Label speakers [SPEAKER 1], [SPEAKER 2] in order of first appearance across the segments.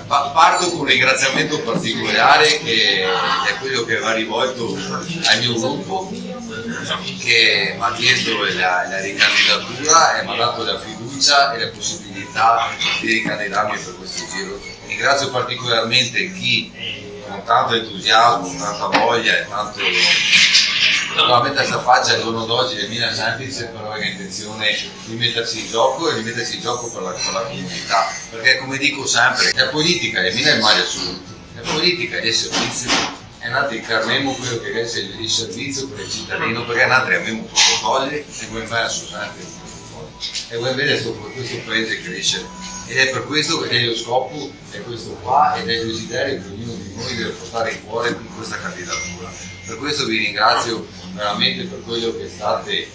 [SPEAKER 1] Parto con un ringraziamento particolare che è quello che va rivolto al mio gruppo, che mi ha chiesto la ricandidatura e mi ha dato la fiducia e la possibilità di ricandidarmi per questo giro. Ringrazio particolarmente chi con tanto entusiasmo, tanta voglia e tanto probabilmente questa faccia al giorno d'oggi è mia semplice, però è intenzione di mettersi in gioco e di mettersi in gioco per la comunità, perché come dico sempre, la politica è il male assoluto, la politica è il servizio, è nato incarniamo quello che è il servizio per il cittadino, perché noi abbiamo protocolli e vuoi fare assolutamente e vuoi vedere questo paese crescere, ed è per questo che lo scopo è questo qua ed è il desiderio che ognuno di noi deve portare in cuore in questa candidatura. Per questo vi ringrazio veramente per quello che state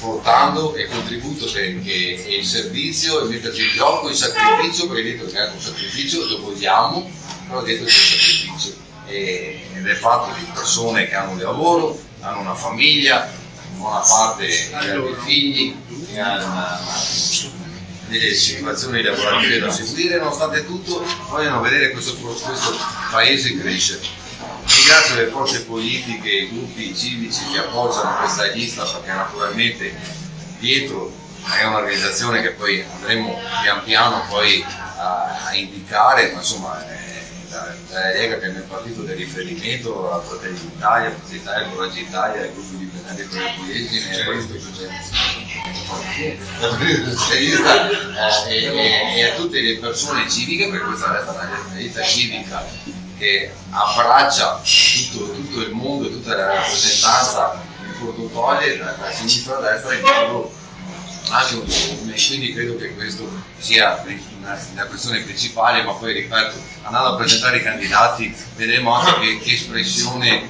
[SPEAKER 1] portando e il contributo che è il servizio, il mettersi in gioco, il sacrificio, perché dentro che è un sacrificio, lo vogliamo, però dentro c'è un sacrificio ed è fatto di persone che hanno un lavoro, hanno una famiglia, buona parte hanno dei figli, hanno delle situazioni lavorative da seguire, nonostante tutto vogliono vedere questo paese crescere. Ringrazio le forze politiche, i gruppi civici che appoggiano questa lista, perché naturalmente dietro è un'organizzazione che poi andremo pian piano poi a indicare, ma insomma la Lega, che è il mio partito di riferimento, la Fratelli d'Italia, Forza Italia, Coraggio Italia, il gruppo dipendente per le Pugliesi, e a tutte le persone civiche, perché questa è una lista civica che abbraccia tutto il mondo e tutta la rappresentanza di protocolli da sinistra a destra in modo anche un comune, quindi credo che questo sia la questione principale, ma poi ripeto, andando a presentare i candidati vedremo anche che espressione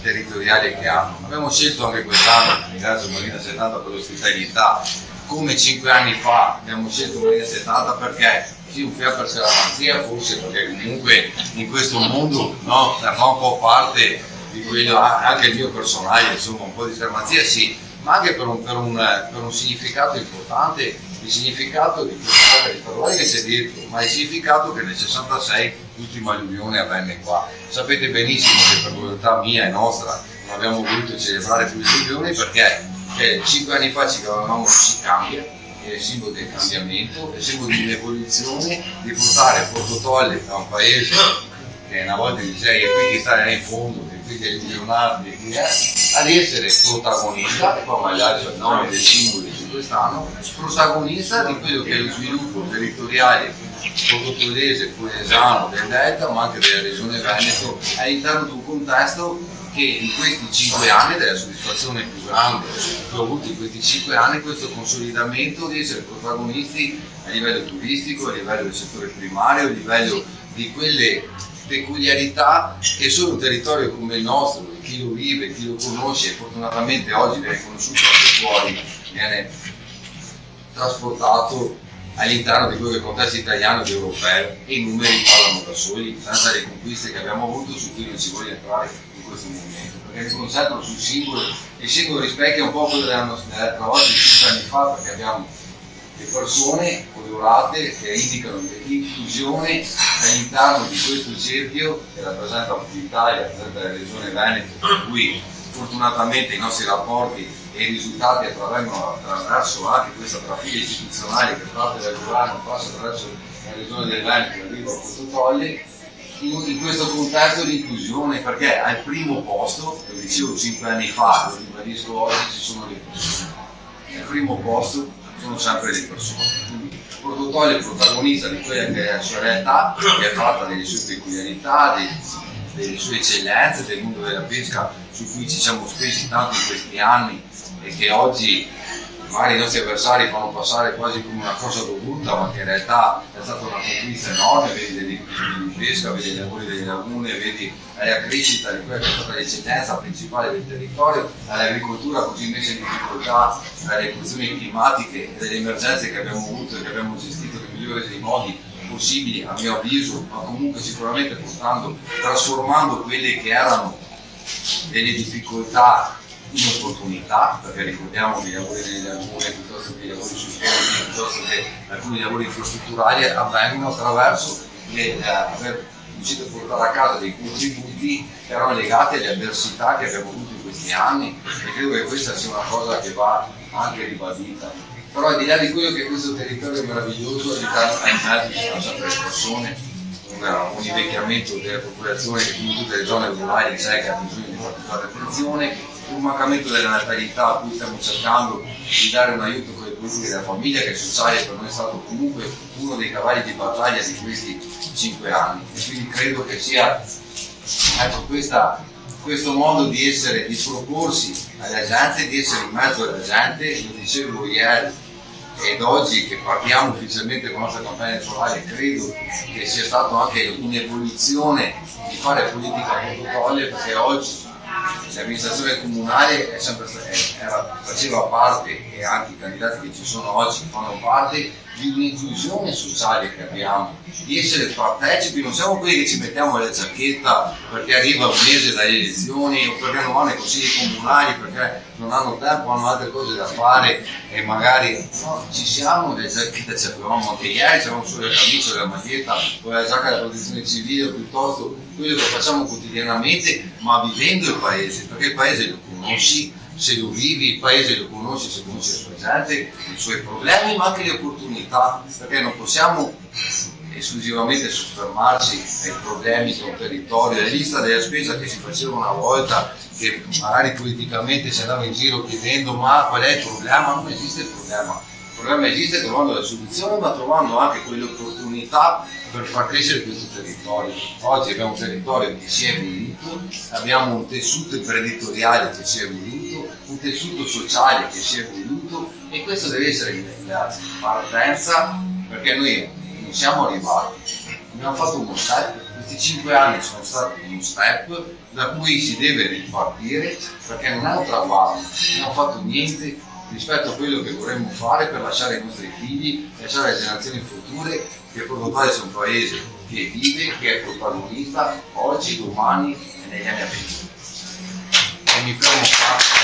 [SPEAKER 1] territoriale che hanno. Abbiamo scelto anche quest'anno, ringrazio Marina 70 per l'ospitalità, come 5 anni fa abbiamo scelto Marina 70 perché sì, un fiat per scaramanzia, forse perché comunque in questo mondo no, fa un po' parte di quello, anche il mio personale, insomma un po' di scaramanzia sì, ma anche per un significato importante, il significato di parlare che c'è dietro, ma il significato che nel 66 l'ultima alluvione avvenne qua. Sapete benissimo che per volontà mia e nostra non abbiamo voluto celebrare più le alluvioni perché 5 anni fa ci chiamavamo Si Cambia, è il simbolo del cambiamento, è il simbolo di un'evoluzione, di portare Porto Tolle da un paese che una volta diceva e qui chi sta in fondo, e qui che Leonardo ad essere protagonista, e poi magari il nome del simbolo di quest'anno, protagonista di quello che è lo sviluppo territoriale portotollese, pugliesano, del Delta, ma anche della regione Veneto, all'interno di un contesto che in questi 5 anni, della soddisfazione più grande che ho avuto in questi 5 anni, questo consolidamento di essere protagonisti a livello turistico, a livello del settore primario, a livello di quelle peculiarità che solo un territorio come il nostro, chi lo vive, chi lo conosce, e fortunatamente oggi viene conosciuto anche fuori, viene trasportato all'interno di quello che è il contesto italiano ed europeo, e i numeri parlano da soli, senza le conquiste che abbiamo avuto, su cui non si voglia entrare in questo momento, perché si concentrano sul singolo, e il singolo rispecchia un po' quello dell'altra volta di 5 anni fa, perché abbiamo le persone colorate che indicano l'inclusione all'interno di questo cerchio che rappresenta l'Italia, rappresenta la regione Veneto, per cui fortunatamente i nostri rapporti e i risultati attraverso anche questa trafila istituzionale che parte dal governo, passa attraverso la regione del Veneto e arriva a Porto Tolle, in questo contesto di inclusione, perché al primo posto, lo dicevo 5 anni fa, lo ribadisco oggi, ci sono le persone. Al primo posto sono sempre le persone. Quindi Porto Tolle è protagonista di quella che è la sua realtà, che è fatta delle sue peculiarità, delle sue eccellenze, del mondo della pesca su cui ci siamo spesi tanto in questi anni e che oggi magari i nostri avversari fanno passare quasi come una cosa dovuta, ma che in realtà è stata una conquista enorme, vedi delle difficoltà di pesca, vedi i lavori delle lagune, vedi la crescita di quella che è stata l'eccellenza principale del territorio, all'agricoltura così messa in difficoltà dalle questioni climatiche e delle emergenze che abbiamo avuto e che abbiamo gestito nel migliore dei modi possibili, a mio avviso, ma comunque sicuramente trasformando quelle che erano delle difficoltà un'opportunità, perché ricordiamo che i lavori nelle lagune, piuttosto che i lavori sui ponti, piuttosto che alcuni lavori infrastrutturali avvengono attraverso aver riuscito a portare a casa dei contributi che erano legati alle avversità che abbiamo avuto in questi anni, e credo che questa sia una cosa che va anche ribadita. Però al di là di quello che questo territorio è meraviglioso, all'interno ci sono sempre le persone, un invecchiamento della popolazione che in tutte le zone rurali c'è, che ha bisogno di particolare attenzione, un mancamento della natalità a cui stiamo cercando di dare un aiuto con le politiche della famiglia, che sociale per noi è stato comunque uno dei cavalli di battaglia di questi 5 anni, e quindi credo che sia questo modo di essere, di proporsi alla gente, di essere in mezzo alla gente. Lo dicevo ieri ed oggi che partiamo ufficialmente con la nostra campagna elettorale, credo che sia stata anche un'evoluzione di fare politica a protocolli, perché oggi l'amministrazione comunale faceva parte, e anche i candidati che ci sono oggi fanno parte di un'inclusione sociale che abbiamo, di essere partecipi. Non siamo quelli che ci mettiamo la giacchetta perché arriva un mese dalle elezioni, o perché non vanno ai consigli comunali, perché non hanno tempo, hanno altre cose da fare, e magari no, ci siamo, le giacchette ci avevamo anche ieri, c'avevamo solo la camicia, la maglietta o la giacca della protezione civile, piuttosto quello che facciamo quotidianamente, ma vivendo il paese, perché il paese lo conosci se lo vivi, il paese lo conosci se conosci la sua gente, i suoi problemi, ma anche le opportunità, perché non possiamo esclusivamente soffermarci ai problemi di un territorio. La lista della spesa che si faceva una volta, che magari politicamente si andava in giro chiedendo ma qual è il problema, non esiste il problema. Il problema esiste trovando la soluzione, ma trovando anche quelle opportunità per far crescere questo territorio. Oggi abbiamo un territorio che si è evoluto, abbiamo un tessuto imprenditoriale che si è evoluto, un tessuto sociale che si è evoluto, e questo deve essere la partenza, perché noi non siamo arrivati, abbiamo fatto uno step. Questi 5 anni sono stati uno step da cui si deve ripartire, perché non è un traguardo, non abbiamo fatto niente rispetto a quello che vorremmo fare per lasciare ai nostri figli, lasciare alle generazioni future, che Portogallo sia un paese che vive, che è protagonista oggi, domani e negli anni a venire. E mi fermo qua.